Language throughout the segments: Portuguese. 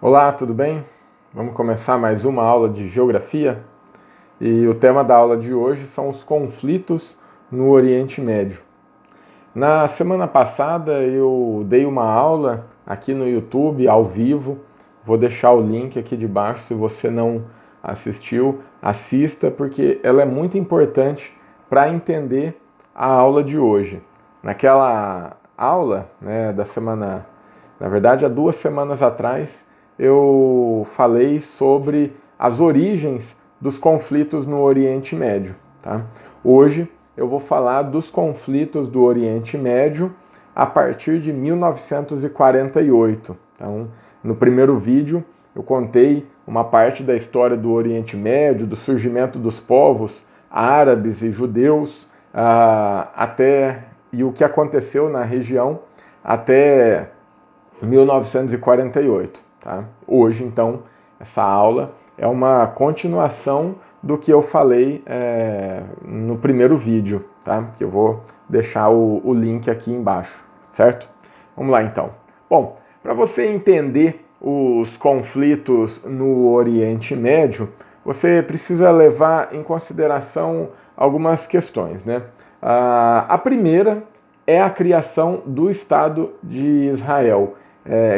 Olá, tudo bem? Vamos começar mais uma aula de geografia e o tema da aula de hoje são os conflitos no Oriente Médio. Na semana passada eu dei uma aula aqui no YouTube ao vivo, vou deixar o link aqui de baixo se você não assistiu, assista porque ela é muito importante para entender a aula de hoje. Naquela aula, da semana, na verdade há 2 semanas atrás, eu falei sobre as origens dos conflitos no Oriente Médio. Tá? Hoje eu vou falar dos conflitos do Oriente Médio a partir de 1948. Então, no primeiro vídeo eu contei uma parte da história do Oriente Médio, do surgimento dos povos árabes e judeus, e o que aconteceu na região até 1948. Tá? Hoje, então, essa aula é uma continuação do que eu falei no primeiro vídeo, tá? Que eu vou deixar o link aqui embaixo, certo? Vamos lá, então. Bom, para você entender os conflitos no Oriente Médio, você precisa levar em consideração algumas questões, né? A primeira é a criação do Estado de Israel,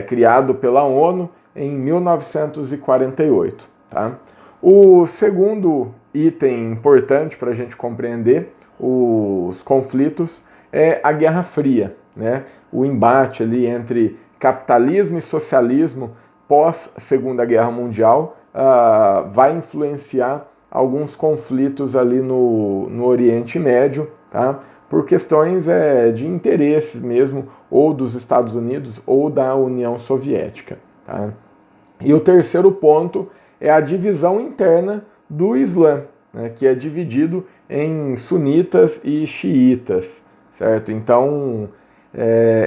criado pela ONU em 1948. Tá? O segundo item importante para a gente compreender os conflitos é a Guerra Fria, né? O embate ali entre capitalismo e socialismo pós Segunda Guerra Mundial vai influenciar alguns conflitos ali no Oriente Médio, tá? Por questões de interesses mesmo, ou dos Estados Unidos ou da União Soviética. Tá? E o terceiro ponto é a divisão interna do Islã, né, que é dividido em sunitas e xiitas, certo? Então,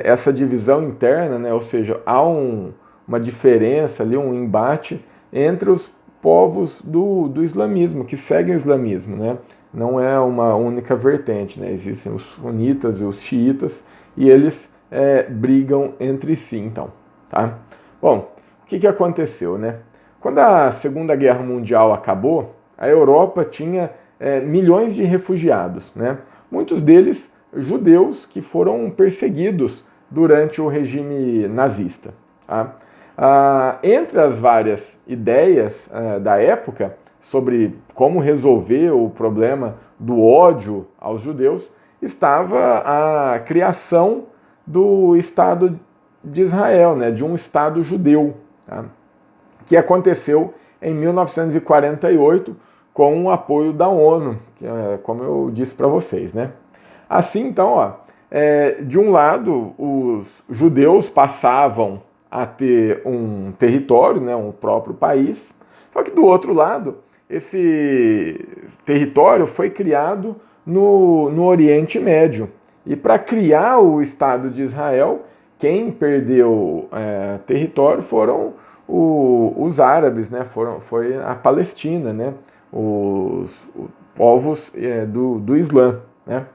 essa divisão interna, né, ou seja, há uma diferença ali, um embate entre os povos do islamismo, que seguem o islamismo, né? Não é uma única vertente, né? Existem os sunitas e os xiitas e eles brigam entre si, então, tá? Bom, o que aconteceu, né? Quando a Segunda Guerra Mundial acabou, a Europa tinha milhões de refugiados, né? Muitos deles judeus que foram perseguidos durante o regime nazista. Tá? Entre as várias ideias da época sobre como resolver o problema do ódio aos judeus, estava a criação do Estado de Israel, né, de um Estado judeu, tá? Que aconteceu em 1948 com o apoio da ONU, como eu disse para vocês. Né? Assim, então, de um lado, os judeus passavam a ter um território, né, um próprio país, só que do outro lado, esse território foi criado no Oriente Médio. E para criar o Estado de Israel, quem perdeu território foram os árabes, né? Foi a Palestina, né? Os povos do Islã. Né?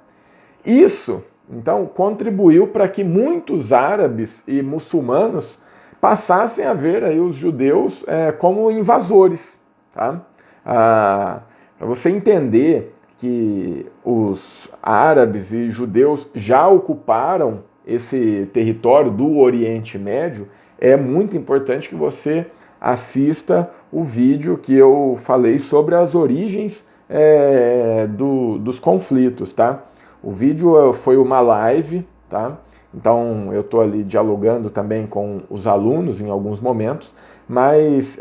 Isso, então, contribuiu para que muitos árabes e muçulmanos passassem a ver aí os judeus como invasores. Tá? Para você entender que os árabes e judeus já ocuparam esse território do Oriente Médio, é muito importante que você assista o vídeo que eu falei sobre as origens dos conflitos, tá? O vídeo foi uma live, tá? Então eu estou ali dialogando também com os alunos em alguns momentos, mas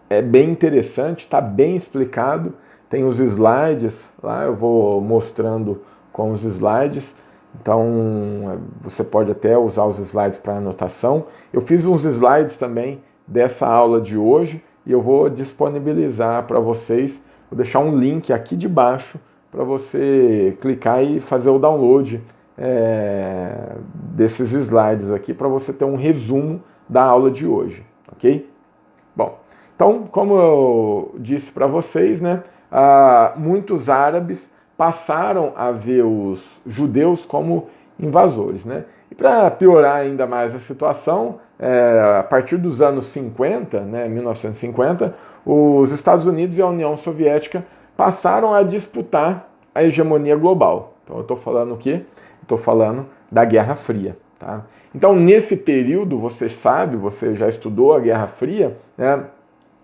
é bem interessante, está bem explicado, tem os slides lá, eu vou mostrando com os slides, então você pode até usar os slides para anotação. Eu fiz uns slides também dessa aula de hoje e eu vou disponibilizar para vocês, vou deixar um link aqui de baixo para você clicar e fazer o download desses slides aqui para você ter um resumo da aula de hoje, ok? Bom, então, como eu disse para vocês, né, muitos árabes passaram a ver os judeus como invasores, né? E para piorar ainda mais a situação, a partir dos anos 50, né, 1950, os Estados Unidos e a União Soviética passaram a disputar a hegemonia global. Então eu estou falando o quê? Estou falando da Guerra Fria. Tá? Então nesse período, você sabe, você já estudou a Guerra Fria, né,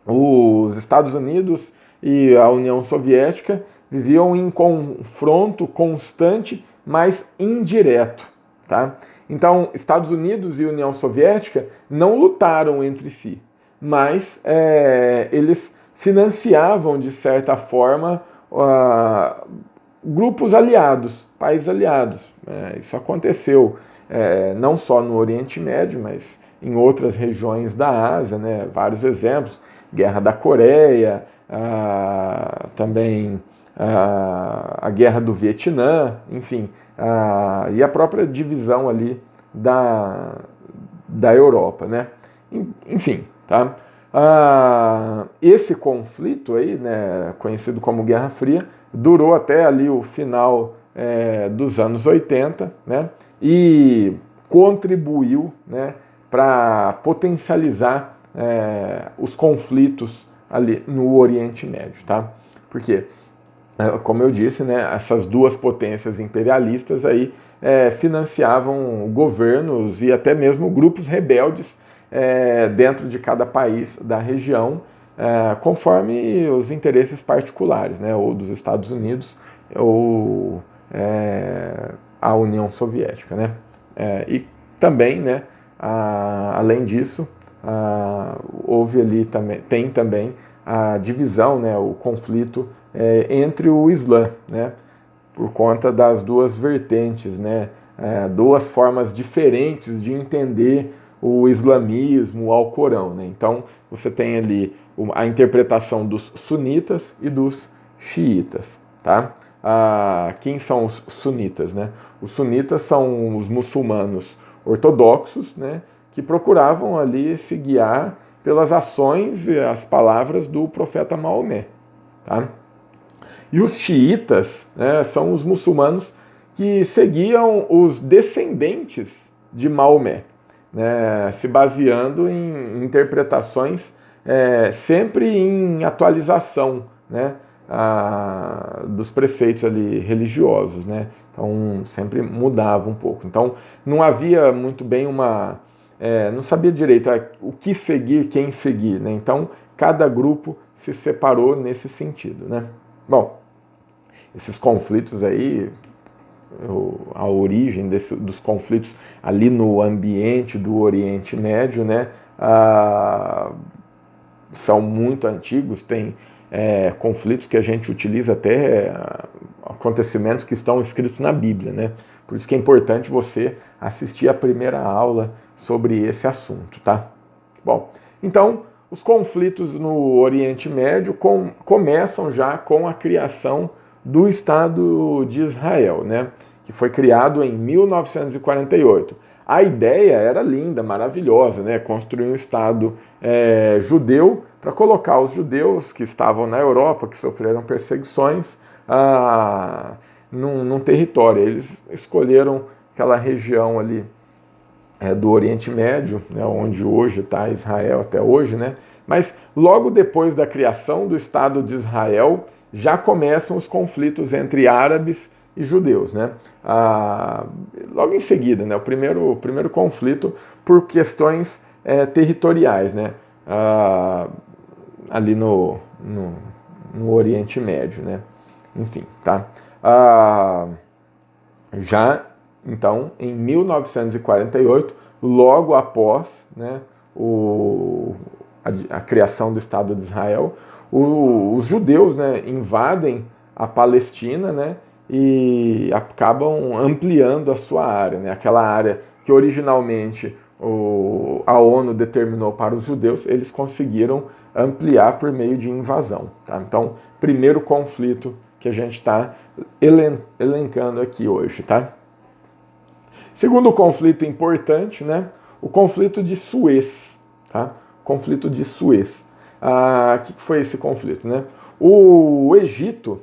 os Estados Unidos e a União Soviética viviam em confronto constante, mas indireto. Tá? Então, Estados Unidos e União Soviética não lutaram entre si, mas eles financiavam, de certa forma, grupos aliados, países aliados. Isso aconteceu não só no Oriente Médio, mas em outras regiões da Ásia, né? Vários exemplos, Guerra da Coreia, também a Guerra do Vietnã, enfim, e a própria divisão ali da Europa, né? Enfim, tá? Esse conflito aí, né, conhecido como Guerra Fria, durou até ali o final dos anos 80, né? E contribuiu, né, para potencializar os conflitos ali no Oriente Médio, tá? Porque, como eu disse, né, essas duas potências imperialistas aí financiavam governos e até mesmo grupos rebeldes dentro de cada país da região, conforme os interesses particulares, né, ou dos Estados Unidos ou a União Soviética, né? E também, né, além disso, houve ali tem também a divisão, né, o conflito entre o Islã, né, por conta das duas vertentes, né, duas formas diferentes de entender o islamismo, o Alcorão, né? Então você tem ali a interpretação dos sunitas e dos xiitas, tá? Quem são os sunitas, né? Os sunitas são os muçulmanos ortodoxos, né, que procuravam ali se guiar pelas ações e as palavras do profeta Maomé, tá? E os xiitas, né, são os muçulmanos que seguiam os descendentes de Maomé, né, se baseando em interpretações sempre em atualização, né, dos preceitos ali religiosos, né? Então sempre mudava um pouco. Então não havia muito bem não sabia direito o que seguir, quem seguir, né? Então cada grupo se separou nesse sentido, né? Bom, esses conflitos aí, a origem dos conflitos ali no ambiente do Oriente Médio, né? São muito antigos, tem conflitos que a gente utiliza até acontecimentos que estão escritos na Bíblia, né? Por isso que é importante você assistir a primeira aula sobre esse assunto, tá? Bom, então os conflitos no Oriente Médio começam já com a criação do Estado de Israel, né? Que foi criado em 1948. A ideia era linda, maravilhosa, né? Construir um Estado judeu para colocar os judeus que estavam na Europa, que sofreram perseguições, num território. Eles escolheram aquela região ali do Oriente Médio, né, onde hoje está Israel até hoje, né? Mas logo depois da criação do Estado de Israel, já começam os conflitos entre árabes e judeus, né? Logo em seguida, né, o primeiro conflito por questões territoriais, né? Ali no Oriente Médio, né? Enfim, tá? Já, então, em 1948, logo após, né, a criação do Estado de Israel, os judeus, né, invadem a Palestina, né, e acabam ampliando a sua área, né? Aquela área que originalmente a ONU determinou para os judeus, eles conseguiram ampliar por meio de invasão, tá? Então, primeiro conflito que a gente está elencando aqui hoje, tá? Segundo conflito importante, né? O conflito de Suez, tá? Conflito de Suez. O que foi esse conflito, né? O Egito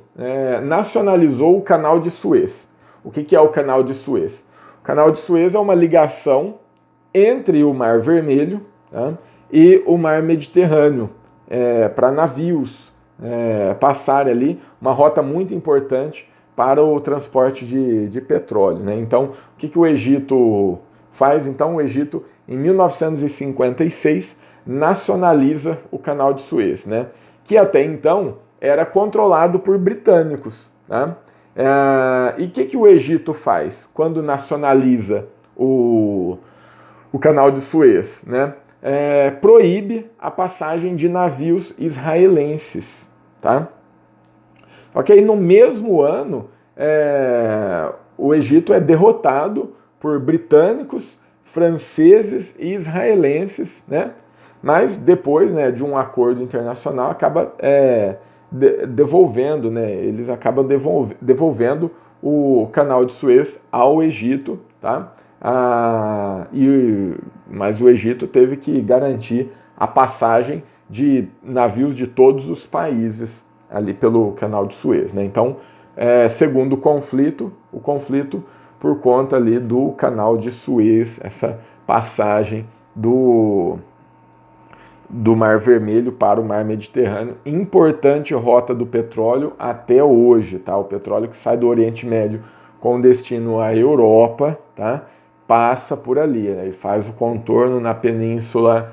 nacionalizou o Canal de Suez. O que é o Canal de Suez? O Canal de Suez é uma ligação entre o Mar Vermelho, tá, e o Mar Mediterrâneo, para navios passarem ali, uma rota muito importante para o transporte de petróleo, né? Então, o que o Egito faz? Então, o Egito, em 1956, nacionaliza o Canal de Suez, né? Que até então era controlado por britânicos, tá? E o que o Egito faz quando nacionaliza o Canal de Suez, né? Proíbe a passagem de navios israelenses, tá? Só que aí no mesmo ano o Egito é derrotado por britânicos, franceses e israelenses, né? Mas depois, né, de um acordo internacional acaba devolvendo, né? Eles acabam devolvendo o Canal de Suez ao Egito, tá? Mas o Egito teve que garantir a passagem de navios de todos os países ali pelo Canal de Suez, né? Então, segundo o conflito por conta ali do Canal de Suez, essa passagem do Mar Vermelho para o Mar Mediterrâneo, importante rota do petróleo até hoje, tá? O petróleo que sai do Oriente Médio com destino à Europa, tá? Passa por ali, né? E faz o contorno na Península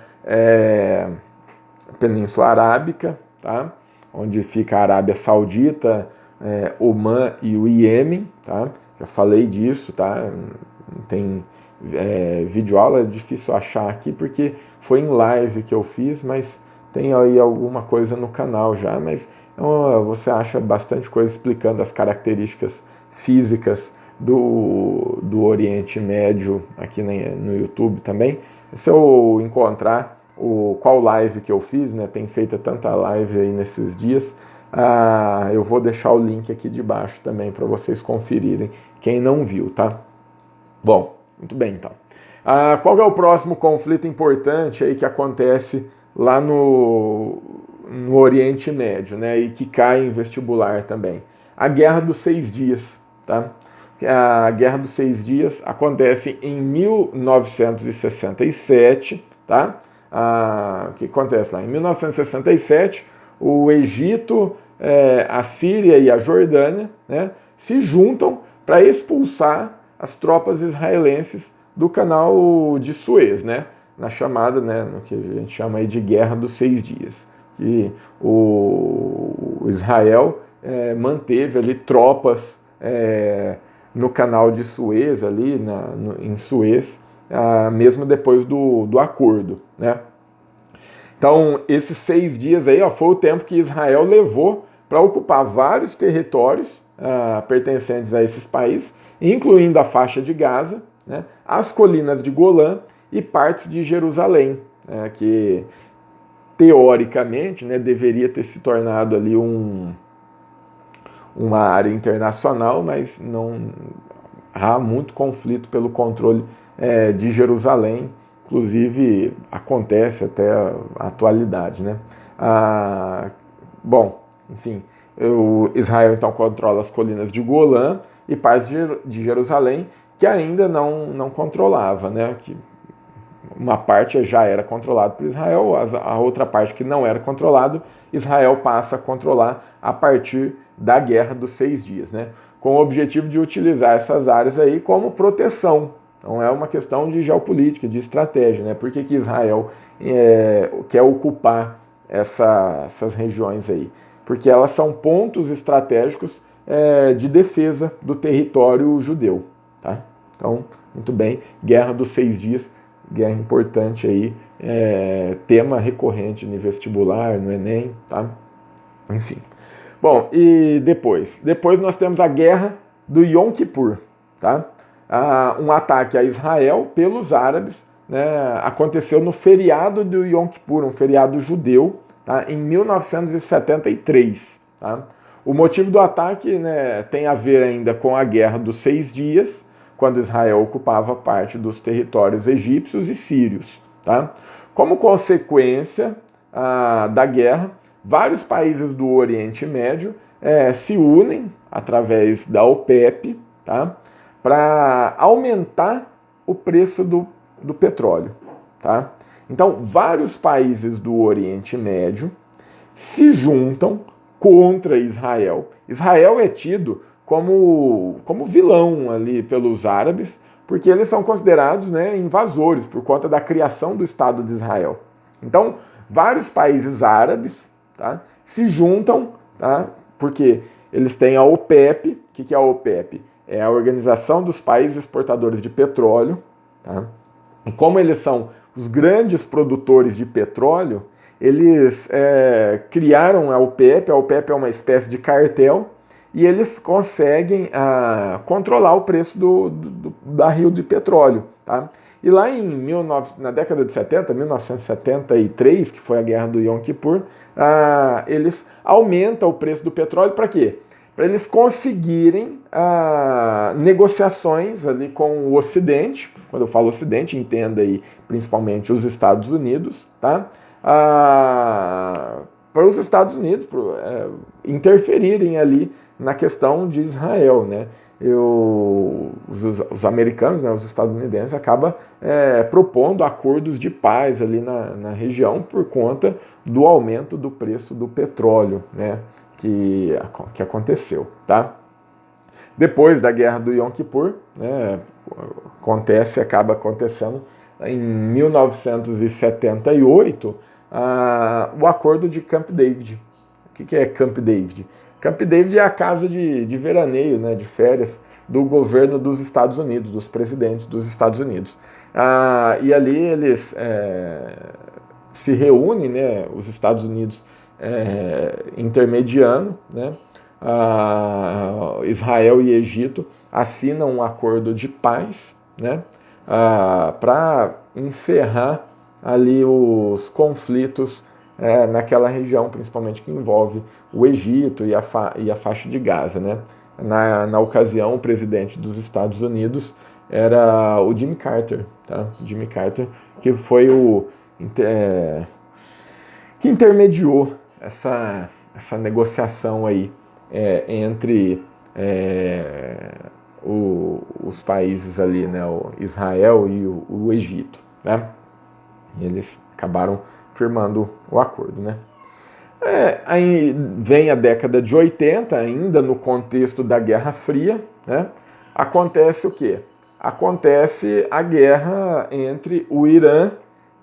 Arábica, tá? Onde fica a Arábia Saudita, Omã e o Iêmen, tá? Já falei disso, tá? Tem videoaula, é difícil achar aqui porque foi em live que eu fiz, mas tem aí alguma coisa no canal já, mas você acha bastante coisa explicando as características físicas do Oriente Médio aqui no YouTube também. Se eu encontrar qual live que eu fiz, né, tem feito tanta live aí nesses dias, eu vou deixar o link aqui de baixo também para vocês conferirem, quem não viu, tá? Bom, muito bem então. Qual é o próximo conflito importante aí que acontece lá no Oriente Médio, né, e que cai em vestibular também? A Guerra dos 6 Dias, tá? A Guerra dos 6 Dias acontece em 1967, tá? O que acontece lá? Em 1967, o Egito, a Síria e a Jordânia, né, se juntam para expulsar as tropas israelenses do Canal de Suez, né, na chamada, né, no que a gente chama aí de Guerra dos 6 Dias. E o Israel manteve ali tropas no Canal de Suez, ali em Suez, mesmo depois do acordo, né? Então, esses 6 dias aí, foi o tempo que Israel levou para ocupar vários territórios pertencentes a esses países, incluindo a faixa de Gaza, né, as colinas de Golã e partes de Jerusalém, que teoricamente, né, deveria ter se tornado ali uma área internacional, mas não há muito conflito pelo controle de Jerusalém, inclusive acontece até a atualidade, né? Bom, enfim, Israel então controla as colinas de Golã e partes de Jerusalém que ainda não controlava, né? Que uma parte já era controlada por Israel, a outra parte que não era controlado, Israel passa a controlar a partir da Guerra dos 6 Dias, né? Com o objetivo de utilizar essas áreas aí como proteção. Então é uma questão de geopolítica, de estratégia, né? Por que Israel quer ocupar essas regiões aí? Porque elas são pontos estratégicos de defesa do território judeu, tá? Então, muito bem, Guerra dos 6 Dias, guerra importante aí, tema recorrente no vestibular, no Enem, tá? Enfim. Bom, e depois? Depois nós temos a Guerra do Yom Kippur, tá? Um ataque a Israel pelos árabes, né, aconteceu no feriado do Yom Kippur, um feriado judeu, tá, em 1973. Tá? O motivo do ataque, né, tem a ver ainda com a Guerra dos 6 Dias, quando Israel ocupava parte dos territórios egípcios e sírios. Tá? Como consequência da guerra, vários países do Oriente Médio se unem através da OPEP, tá? para aumentar o preço do petróleo. Tá? Então, vários países do Oriente Médio se juntam contra Israel. Israel é tido como vilão ali pelos árabes, porque eles são considerados, né, invasores por conta da criação do Estado de Israel. Então, vários países árabes, tá, se juntam, tá, porque eles têm a OPEP. O que é a OPEP? É a Organização dos Países Exportadores de Petróleo. Tá? E como eles são os grandes produtores de petróleo, eles criaram a OPEP. A OPEP é uma espécie de cartel e eles conseguem controlar o preço do barril de petróleo. Tá? E lá na década de 70, 1973, que foi a guerra do Yom Kippur, eles aumentam o preço do petróleo para quê? Para eles conseguirem negociações ali com o Ocidente. Quando eu falo Ocidente, entenda aí principalmente os Estados Unidos, tá? Para os Estados Unidos interferirem ali na questão de Israel, né? Os americanos, né, os estadunidenses, acabam propondo acordos de paz ali na região por conta do aumento do preço do petróleo, né, que aconteceu. Tá? Depois da guerra do Yom Kippur, né, acaba acontecendo em 1978 o acordo de Camp David. O que é Camp David? Camp David é a casa de veraneio, né, de férias do governo dos Estados Unidos, dos presidentes dos Estados Unidos. E ali eles se reúnem, né, os Estados Unidos intermediando, né, Israel e Egito assinam um acordo de paz, né, para encerrar ali os conflitos naquela região, principalmente que envolve o Egito e a faixa de Gaza. Né? Na ocasião, o presidente dos Estados Unidos era o Jimmy Carter, tá? Jimmy Carter, que foi que intermediou essa negociação aí entre os países ali, né? O Israel e o Egito. Né? E eles acabaram firmando o acordo, né? Aí vem a década de 80, ainda no contexto da Guerra Fria, né? Acontece o quê? Acontece a guerra entre o Irã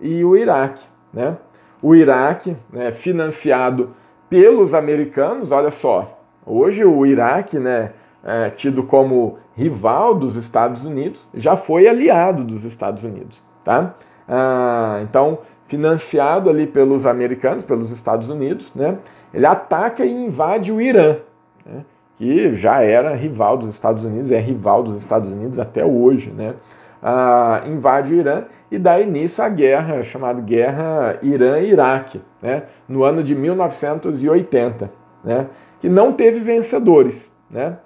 e o Iraque, né? O Iraque, né, financiado pelos americanos, olha só, hoje o Iraque, né, tido como rival dos Estados Unidos, já foi aliado dos Estados Unidos, tá? Então, financiado ali pelos americanos, pelos Estados Unidos, né, ele ataca e invade o Irã, né, que já era rival dos Estados Unidos, é rival dos Estados Unidos até hoje, né, invade o Irã e dá início à guerra, chamada Guerra Irã-Iraque, né, no ano de 1980, né, que não teve vencedores, né,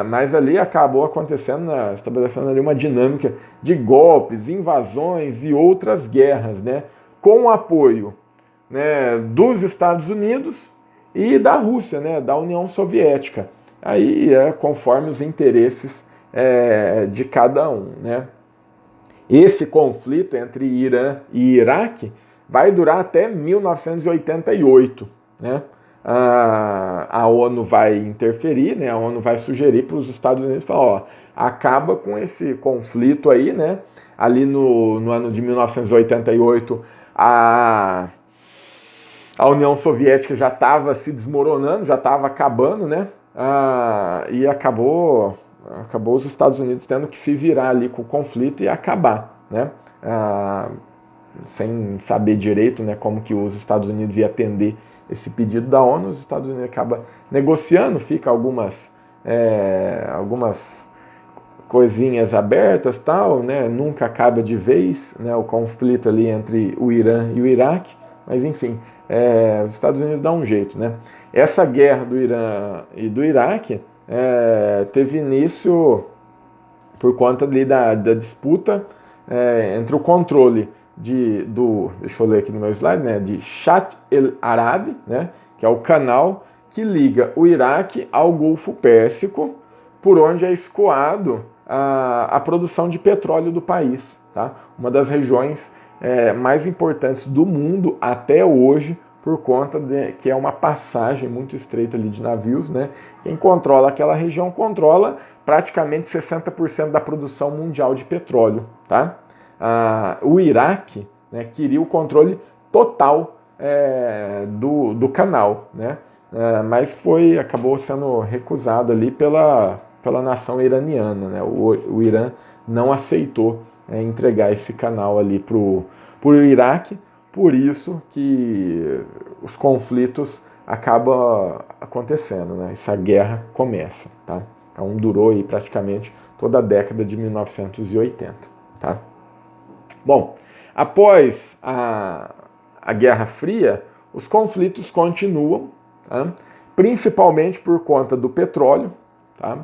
mas ali acabou acontecendo, estabelecendo ali uma dinâmica de golpes, invasões e outras guerras, né, com o apoio, né, dos Estados Unidos e da Rússia, né, da União Soviética. Aí conforme os interesses de cada um. Né. Esse conflito entre Irã e Iraque vai durar até 1988, né. A ONU vai interferir, né? A ONU vai sugerir para os Estados Unidos, falar, ó, acaba com esse conflito aí, né? Ali no ano de 1988, a União Soviética já estava se desmoronando, já estava acabando, né? E acabou os Estados Unidos tendo que se virar ali com o conflito e acabar, né? Sem saber direito, né, como que os Estados Unidos iam atender esse pedido da ONU, os Estados Unidos acabam negociando, fica algumas coisinhas abertas, tal, né? Nunca acaba de vez, né, o conflito ali entre o Irã e o Iraque, mas enfim, os Estados Unidos dão um jeito. Né? Essa guerra do Irã e do Iraque teve início por conta ali da disputa entre o controle deixa eu ler aqui no meu slide, né, de Shatt el-Arab, né, que é o canal que liga o Iraque ao Golfo Pérsico por onde é escoado a produção de petróleo do país. Tá? Uma das regiões mais importantes do mundo até hoje, por conta de que é uma passagem muito estreita ali de navios, né? Quem controla aquela região controla praticamente 60% da produção mundial de petróleo. Tá? O Iraque, né, queria o controle total do canal, né? Mas acabou sendo recusado ali pela nação iraniana, né? O Irã não aceitou entregar esse canal ali para o Iraque, por isso que os conflitos acabam acontecendo, né? Essa guerra começa, tá? Então durou aí praticamente toda a década de 1980, tá? Bom, após a Guerra Fria, os conflitos continuam, tá? Principalmente por conta do petróleo, tá?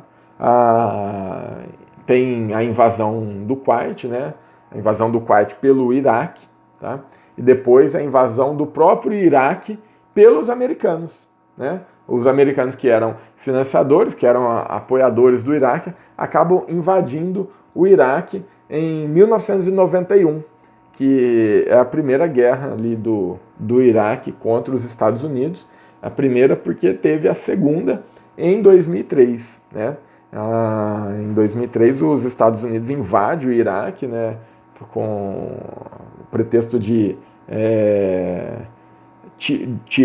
Tem a invasão do Kuwait, né? A invasão do Kuwait pelo Iraque, tá? E depois a invasão do próprio Iraque pelos americanos, né? Os americanos que eram financiadores, que eram apoiadores do Iraque, acabam invadindo o Iraque em 1991, que é a primeira guerra ali do Iraque contra os Estados Unidos. A primeira porque teve a segunda em 2003, né? Em 2003 os Estados Unidos invadem o Iraque, né, com o pretexto de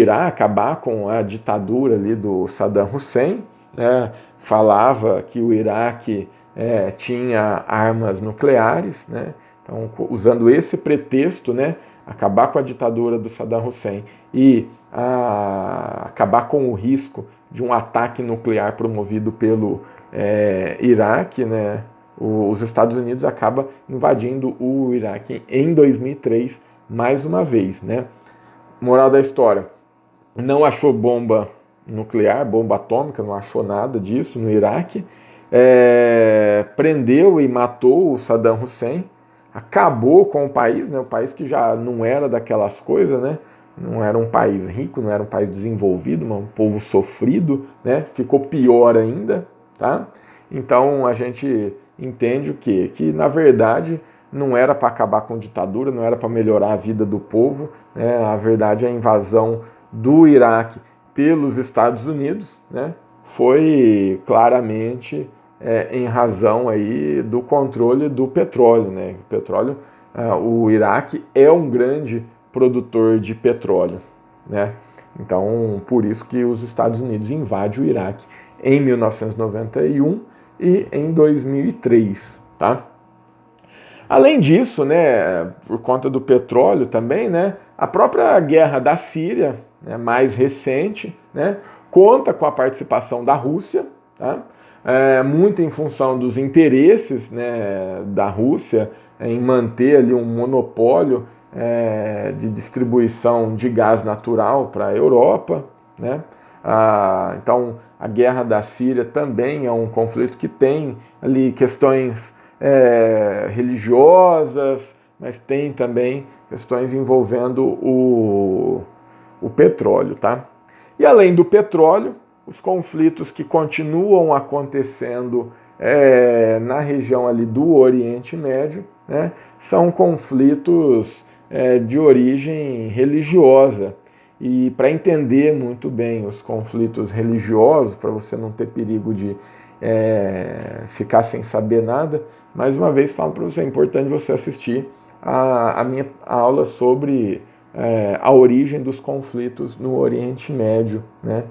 acabar com a ditadura ali do Saddam Hussein, né? Falava que o Iraque tinha armas nucleares, né? Então, usando esse pretexto, né, acabar com a ditadura do Saddam Hussein e acabar com o risco de um ataque nuclear promovido pelo Iraque, né, os Estados Unidos acabam invadindo o Iraque em 2003 mais uma vez, né? Moral da história, não achou bomba nuclear, bomba atômica, não achou nada disso no Iraque, prendeu e matou o Saddam Hussein, acabou com o país, né? O país que já não era daquelas coisas, né? Não era um país rico, não era um país desenvolvido, um povo sofrido, né? Ficou pior ainda, tá? Então a gente entende o quê? Que na verdade não era para acabar com a ditadura, não era para melhorar a vida do povo, né? A verdade, a invasão do Iraque pelos Estados Unidos, né, foi claramente em razão aí do controle do petróleo, né? O petróleo, o Iraque é um grande produtor de petróleo, né? Então, por isso que os Estados Unidos invadem o Iraque em 1991 e em 2003, tá? Além disso, né, por conta do petróleo também, né, a própria guerra da Síria, né, mais recente, né, conta com a participação da Rússia, tá? Muito em função dos interesses, né, da Rússia em manter ali um monopólio de distribuição de gás natural para a Europa, né? Então, a guerra da Síria também é um conflito que tem ali questões religiosas, mas tem também questões envolvendo o petróleo, tá? E além do petróleo, os conflitos que continuam acontecendo na região ali do Oriente Médio, né, são conflitos de origem religiosa. E para entender muito bem os conflitos religiosos, para você não ter perigo de ficar sem saber nada, mais uma vez falo para você, é importante você assistir a minha aula sobre a origem dos conflitos no Oriente Médio, né,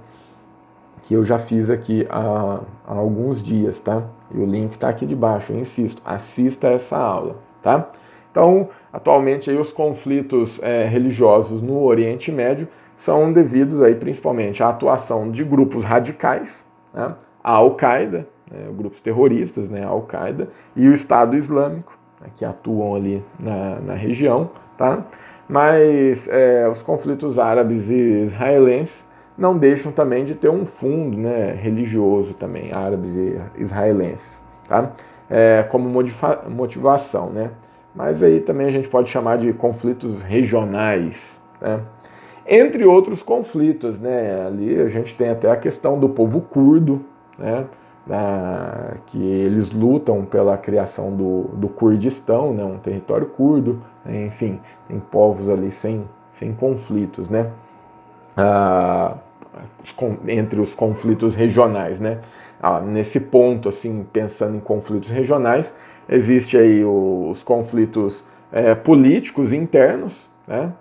que eu já fiz aqui há alguns dias, tá? E o link está aqui debaixo, eu insisto, assista essa aula, tá? Então, atualmente aí os conflitos religiosos no Oriente Médio são devidos aí principalmente à atuação de grupos radicais, né? A Al-Qaeda, né, grupos terroristas, né, a Al-Qaeda, e o Estado Islâmico, né, que atuam ali na região, tá? Mas os conflitos árabes e israelenses não deixam também de ter um fundo, né, religioso também, árabes e israelenses, tá? Como motivação, né? Mas aí também a gente pode chamar de conflitos regionais, né? Entre outros conflitos, né? Ali a gente tem até a questão do povo curdo, né? que eles lutam pela criação do Kurdistão, né, um território curdo, enfim, tem povos ali sem conflitos, né, entre os conflitos regionais, né. Nesse ponto, assim, pensando em conflitos regionais, existe aí os conflitos políticos internos, né,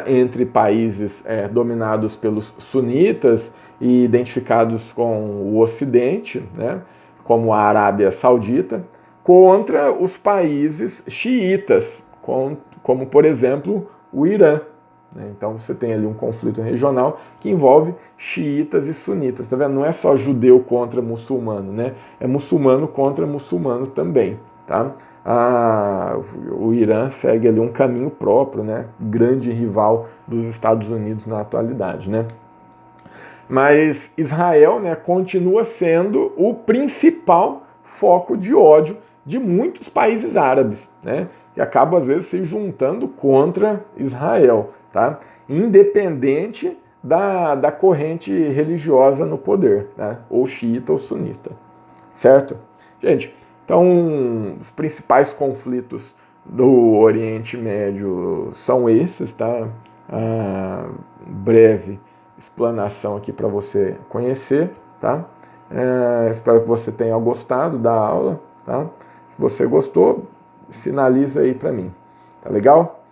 entre países dominados pelos sunitas e identificados com o Ocidente, né, como a Arábia Saudita, contra os países xiitas, como por exemplo o Irã. Então você tem ali um conflito regional que envolve xiitas e sunitas, tá vendo? Não é só judeu contra muçulmano, né? É muçulmano contra muçulmano também, tá? O Irã segue ali um caminho próprio, né? Grande rival dos Estados Unidos na atualidade, né? Mas Israel, né, continua sendo o principal foco de ódio de muitos países árabes, né? Que acabam às vezes se juntando contra Israel, tá? Independente da corrente religiosa no poder, né? Ou xiita ou sunita, certo? Gente, então os principais conflitos do Oriente Médio são esses, tá? Breve explanação aqui para você conhecer, tá? Espero que você tenha gostado da aula, tá? Se você gostou, sinaliza aí para mim, tá legal?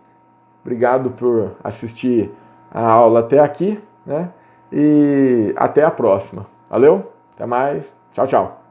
Obrigado por assistir a aula até aqui, né? E até a próxima. Valeu? Até mais. Tchau, tchau.